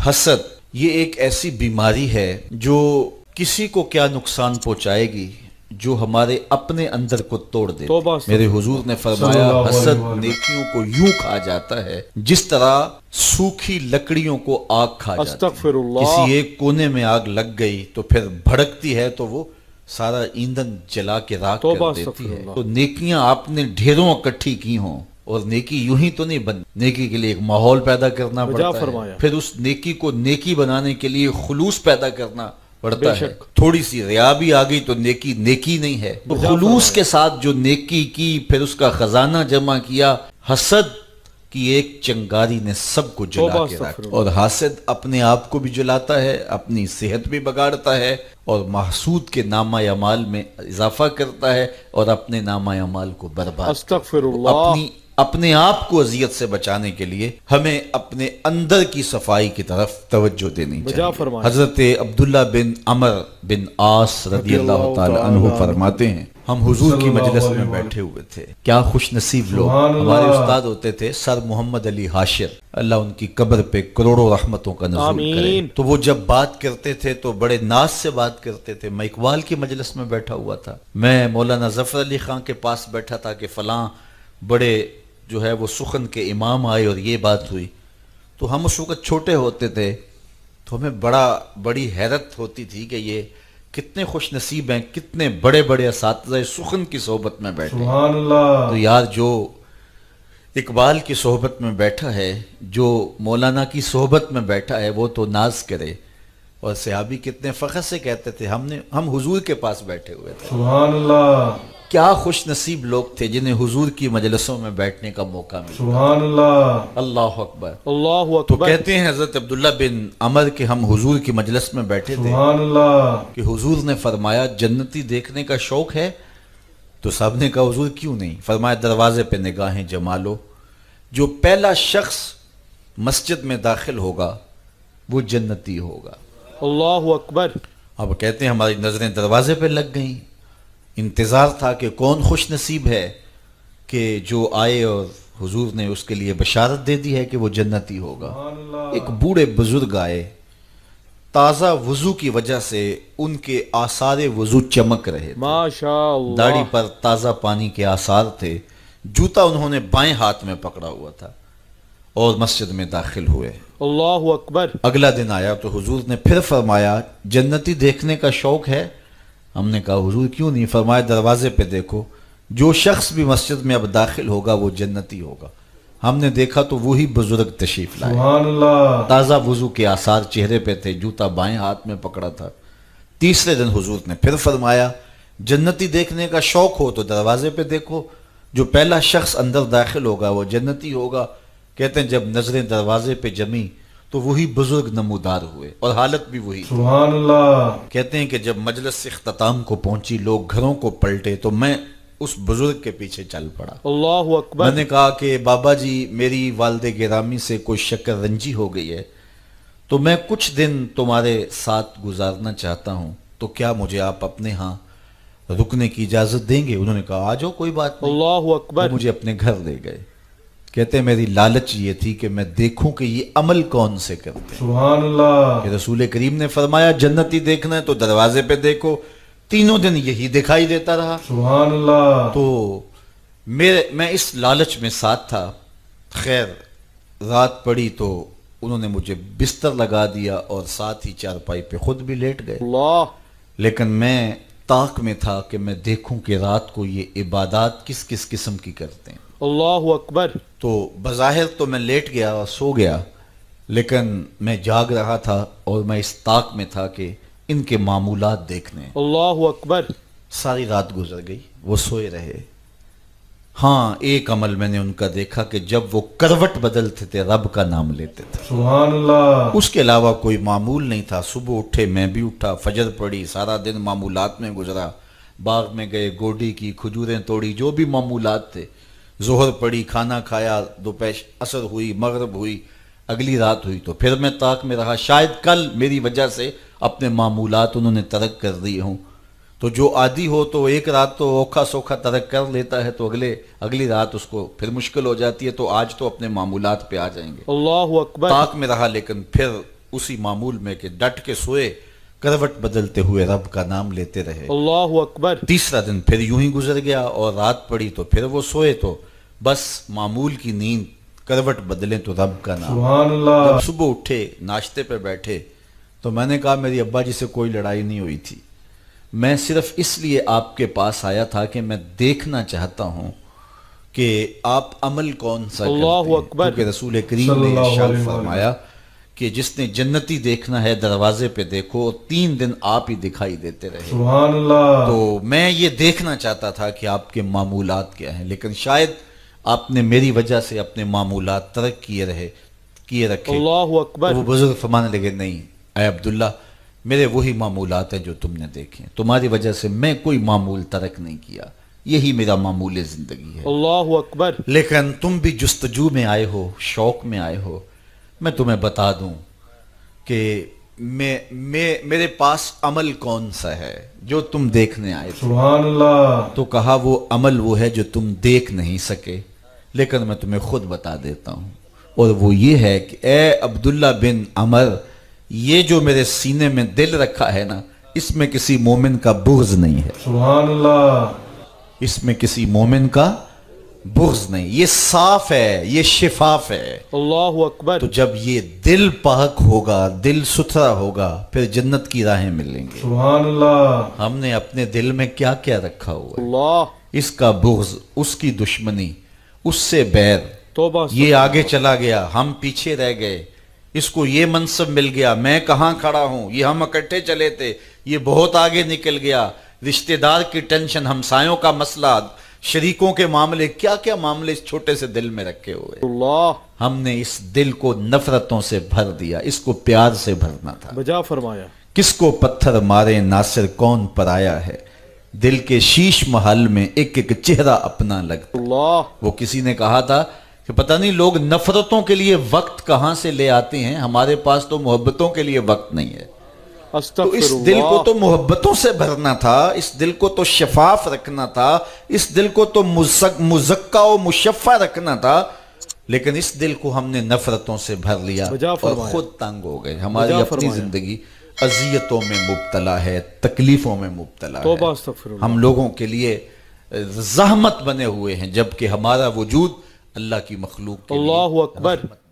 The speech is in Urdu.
حسد یہ ایک ایسی بیماری ہے جو کسی کو کیا نقصان پہنچائے گی جو ہمارے اپنے اندر کو توڑ دیتی توبہ میرے حضور نے فرمایا حسد نیکیوں کو یوں کھا جاتا ہے جس طرح سوکھی لکڑیوں کو آگ کھا جاتی استغفر ہے اللہ۔ کسی ایک کونے میں آگ لگ گئی تو پھر بھڑکتی ہے تو وہ سارا ایندھن جلا کے راکھ توبہ کر دیتی استغفر ہے اللہ۔ تو نیکیاں آپ نے ڈھیروں اکٹھی کی ہوں اور نیکی یوں ہی تو نہیں بن نیکی کے لیے ایک ماحول پیدا کرنا بجا پڑتا ہے فرمایا۔ پھر اس نیکی کو نیکی بنانے کے لیے خلوص پیدا کرنا بے پڑتا ہے شک۔ تھوڑی سی ریا بھی آ گئی تو نیکی نیکی نہیں ہے تو بجا خلوص فرمایا۔ کے ساتھ جو نیکی کی پھر اس کا خزانہ جمع کیا حسد کی ایک چنگاری نے سب کو جلا توبہ کے استغفر رکھا اللہ۔ اور حاسد اپنے آپ کو بھی جلاتا ہے اپنی صحت بھی بگاڑتا ہے اور محسود کے نامہ اعمال میں اضافہ کرتا ہے اور اپنے نامہ اعمال کو برباد استغفر اللہ۔ اپنے آپ کو اذیت سے بچانے کے لیے ہمیں اپنے اندر کی صفائی کی طرف توجہ دینی بجا چاہیے فرمایا۔ حضرت عبداللہ بن عمر بن عاص رضی اللہ تعالی عنہ فرماتے ہیں ہم حضور کی مجلس میں بیٹھے ہوئے تھے کیا خوش نصیب لوگ ہمارے استاد ہوتے تھے سر محمد علی حاشر اللہ ان کی قبر پہ کروڑوں رحمتوں کا نزول کرے آمین۔ تو وہ جب بات کرتے تھے تو بڑے ناز سے بات کرتے تھے میں اقبال کی مجلس میں بیٹھا ہوا تھا میں مولانا ظفر علی خان کے پاس بیٹھا تھا کہ فلاں بڑے جو ہے وہ سخن کے امام آئے اور یہ بات ہوئی تو ہم اس وقت چھوٹے ہوتے تھے تو ہمیں بڑی حیرت ہوتی تھی کہ یہ کتنے خوش نصیب ہیں کتنے بڑے بڑے اساتذہ سخن کی صحبت میں بیٹھے سبحان اللہ۔ تو یار جو اقبال کی صحبت میں بیٹھا ہے جو مولانا کی صحبت میں بیٹھا ہے وہ تو ناز کرے اور صحابی کتنے فخر سے کہتے تھے ہم حضور کے پاس بیٹھے ہوئے تھے سبحان اللہ۔ کیا خوش نصیب لوگ تھے جنہیں حضور کی مجلسوں میں بیٹھنے کا موقع ملا سبحان اللہ۔ اللہ اکبر اللہ تو اکبر۔ کہتے ہیں حضرت عبداللہ بن عمر کہ ہم حضور کی مجلس میں بیٹھے تھے سبحان اللہ۔ کہ حضور نے فرمایا جنتی دیکھنے کا شوق ہے تو سب نے کہا حضور کیوں نہیں فرمایا دروازے پہ نگاہیں جما لو جو پہلا شخص مسجد میں داخل ہوگا وہ جنتی ہوگا اللہ اکبر۔ اب کہتے ہیں ہماری نظریں دروازے پہ لگ گئیں انتظار تھا کہ کون خوش نصیب ہے کہ جو آئے اور حضور نے اس کے لیے بشارت دے دی ہے کہ وہ جنتی ہوگا ایک بوڑھے بزرگ آئے تازہ وضو کی وجہ سے ان کے آثار وضو چمک رہے تھے ماشاء اللہ۔ داڑھی پر تازہ پانی کے آثار تھے جوتا انہوں نے بائیں ہاتھ میں پکڑا ہوا تھا اور مسجد میں داخل ہوئے اللہ اکبر۔ اگلا دن آیا تو حضور نے پھر فرمایا جنتی دیکھنے کا شوق ہے ہم نے کہا حضور کیوں نہیں فرمایا دروازے پہ دیکھو جو شخص بھی مسجد میں اب داخل ہوگا وہ جنتی ہوگا ہم نے دیکھا تو وہی بزرگ تشریف لائے سبحان اللہ۔ تازہ وضو کے آثار چہرے پہ تھے جوتا بائیں ہاتھ میں پکڑا تھا تیسرے دن حضور نے پھر فرمایا جنتی دیکھنے کا شوق ہو تو دروازے پہ دیکھو جو پہلا شخص اندر داخل ہوگا وہ جنتی ہوگا کہتے ہیں جب نظریں دروازے پہ جمی تو وہی بزرگ نمودار ہوئے اور حالت بھی وہی سبحان اللہ۔ کہتے ہیں کہ جب مجلس اختتام کو پہنچی لوگ گھروں کو پلٹے تو میں اس بزرگ کے پیچھے چل پڑا اللہ اکبر۔ میں نے کہا کہ بابا جی میری والد گرامی سے کوئی شکر رنجی ہو گئی ہے تو میں کچھ دن تمہارے ساتھ گزارنا چاہتا ہوں تو کیا مجھے آپ اپنے ہاں رکنے کی اجازت دیں گے انہوں نے کہا آ جاؤ کوئی بات نہیں اللہ اکبر۔ وہ مجھے اپنے گھر لے گئے کہتے ہیں میری لالچ یہ تھی کہ میں دیکھوں کہ یہ عمل کون سے کرتے ہیں سبحان اللہ۔ کہ رسول کریم نے فرمایا جنتی دیکھنا ہے تو دروازے پہ دیکھو تینوں دن یہی دکھائی دیتا رہا سبحان اللہ۔ تو میں اس لالچ میں ساتھ تھا خیر رات پڑی تو انہوں نے مجھے بستر لگا دیا اور ساتھ ہی چارپائی پہ خود بھی لیٹ گئے اللہ۔ لیکن میں طاق میں تھا کہ میں دیکھوں کہ رات کو یہ عبادات کس کس قسم کی کرتے ہیں اللہ اکبر۔ تو بظاہر تو میں لیٹ گیا اور سو گیا لیکن میں جاگ رہا تھا اور میں اس طاق میں تھا کہ ان کے معمولات دیکھنے ہیں اللہ اکبر۔ ساری رات گزر گئی وہ سوئے رہے ہاں ایک عمل میں نے ان کا دیکھا کہ جب وہ کروٹ بدلتے تھے رب کا نام لیتے تھے سبحان اللہ۔ اس کے علاوہ کوئی معمول نہیں تھا صبح اٹھے میں بھی اٹھا فجر پڑی سارا دن معمولات میں گزرا باغ میں گئے گوڈی کی کھجوریں توڑی جو بھی معمولات تھے ظہر پڑی کھانا کھایا دوپہر عصر ہوئی مغرب ہوئی اگلی رات ہوئی تو پھر میں طاق میں رہا شاید کل میری وجہ سے اپنے معمولات انہوں نے ترک کر دیے ہوں تو جو عادی ہو تو ایک رات تو اوکھا سوکھا ترک کر لیتا ہے تو اگلی رات اس کو پھر مشکل ہو جاتی ہے تو آج تو اپنے معمولات پہ آ جائیں گے اللہ اکبر۔ طاق میں رہا لیکن پھر اسی معمول میں کہ ڈٹ کے سوئے، کروٹ بدلتے ہوئے رب کا نام لیتے رہے۔ اللہ اکبر، تیسرا دن پھر یوں ہی گزر گیا اور رات پڑی تو پھر وہ سوئے، تو بس معمول کی نیند، کروٹ بدلیں تو رب کا نام۔ سبحان اللہ، جب صبح اٹھے، ناشتے پہ بیٹھے، تو میں نے کہا میری ابا جی سے کوئی لڑائی نہیں ہوئی تھی، میں صرف اس لیے آپ کے پاس آیا تھا کہ میں دیکھنا چاہتا ہوں کہ آپ عمل کون سا کرتے اللہ ہیں، اکبر۔ کیونکہ رسول کریم صلی نے اللہ ارشاد علیہ وسلم فرمایا کہ جس نے جنتی دیکھنا ہے دروازے پہ دیکھو، اور 3 دن آپ ہی دکھائی دیتے رہے۔ سبحان اللہ، تو میں یہ دیکھنا چاہتا تھا کہ آپ کے معمولات کیا ہیں، لیکن شاید آپ نے میری وجہ سے اپنے معمولات ترک کیے رکھے۔ اللہ اکبر، تو وہ بزرگ فرمانے لگے نہیں اے عبداللہ، میرے وہی معمولات ہیں جو تم نے دیکھے، تمہاری وجہ سے میں کوئی معمول ترک نہیں کیا، یہی میرا معمول زندگی ہے۔ اللہ اکبر، لیکن تم بھی جستجو میں آئے ہو، شوق میں آئے ہو، میں تمہیں بتا دوں کہ میرے پاس عمل کون سا ہے جو تم دیکھنے آئے تھے۔ سبحان اللہ، تو کہا وہ عمل وہ ہے جو تم دیکھ نہیں سکے، لیکن میں تمہیں خود بتا دیتا ہوں، اور وہ یہ ہے کہ اے عبداللہ بن عمر، یہ جو میرے سینے میں دل رکھا ہے نا، اس میں کسی مومن کا بغض نہیں ہے، سبحان اللہ، اس میں کسی مومن کا بغض نہیں، یہ صاف ہے، یہ شفاف ہے۔ اللہ اکبر، تو جب یہ دل پاک ہوگا، دل ستھرا ہوگا، پھر جنت کی راہیں ملیں گے۔ سبحان اللہ، ہم نے اپنے دل میں کیا کیا رکھا ہوا ہے، اللہ، اس کا بغض، اس کی دشمنی، اس سے بیر، توبہ، یہ آگے چلا گیا، ہم پیچھے رہ گئے، اس کو یہ منصب مل گیا، میں کہاں کھڑا ہوں، یہ ہم اکٹھے چلے تھے، یہ بہت آگے نکل گیا، رشتہ دار کی ٹینشن، ہمسایوں کا مسئلہ، شریکوں کے معاملے، کیا کیا معاملے اس چھوٹے سے دل میں رکھے ہوئے۔ اللہ، ہم نے اس دل کو نفرتوں سے بھر دیا، اس کو پیار سے بھرنا تھا۔ بجا فرمایا، کس کو پتھر مارے ناصر کون پر آیا ہے، دل کے شیش محل میں ایک ایک چہرہ اپنا لگتا۔ اللہ، وہ کسی نے کہا تھا کہ پتہ نہیں لوگ نفرتوں کے لیے وقت کہاں سے لے آتے ہیں، ہمارے پاس تو محبتوں کے لیے وقت نہیں ہے۔ تو استغفر اس دل کو اللہ، تو محبتوں سے بھرنا تھا، اس دل کو تو شفاف رکھنا تھا، اس دل کو تو مزکا و مشفع رکھنا تھا، لیکن اس دل کو ہم نے نفرتوں سے بھر لیا بجا اور فرمایا، خود تنگ ہو گئے۔ ہماری بجا اپنی فرمایا، زندگی اذیتوں میں مبتلا ہے، تکلیفوں میں مبتلا توبہ، ہے، استغفر اللہ، ہم لوگوں کے لیے زحمت بنے ہوئے ہیں، جبکہ ہمارا وجود اللہ کی مخلوق کے لیے اللہ اکبر، رحمت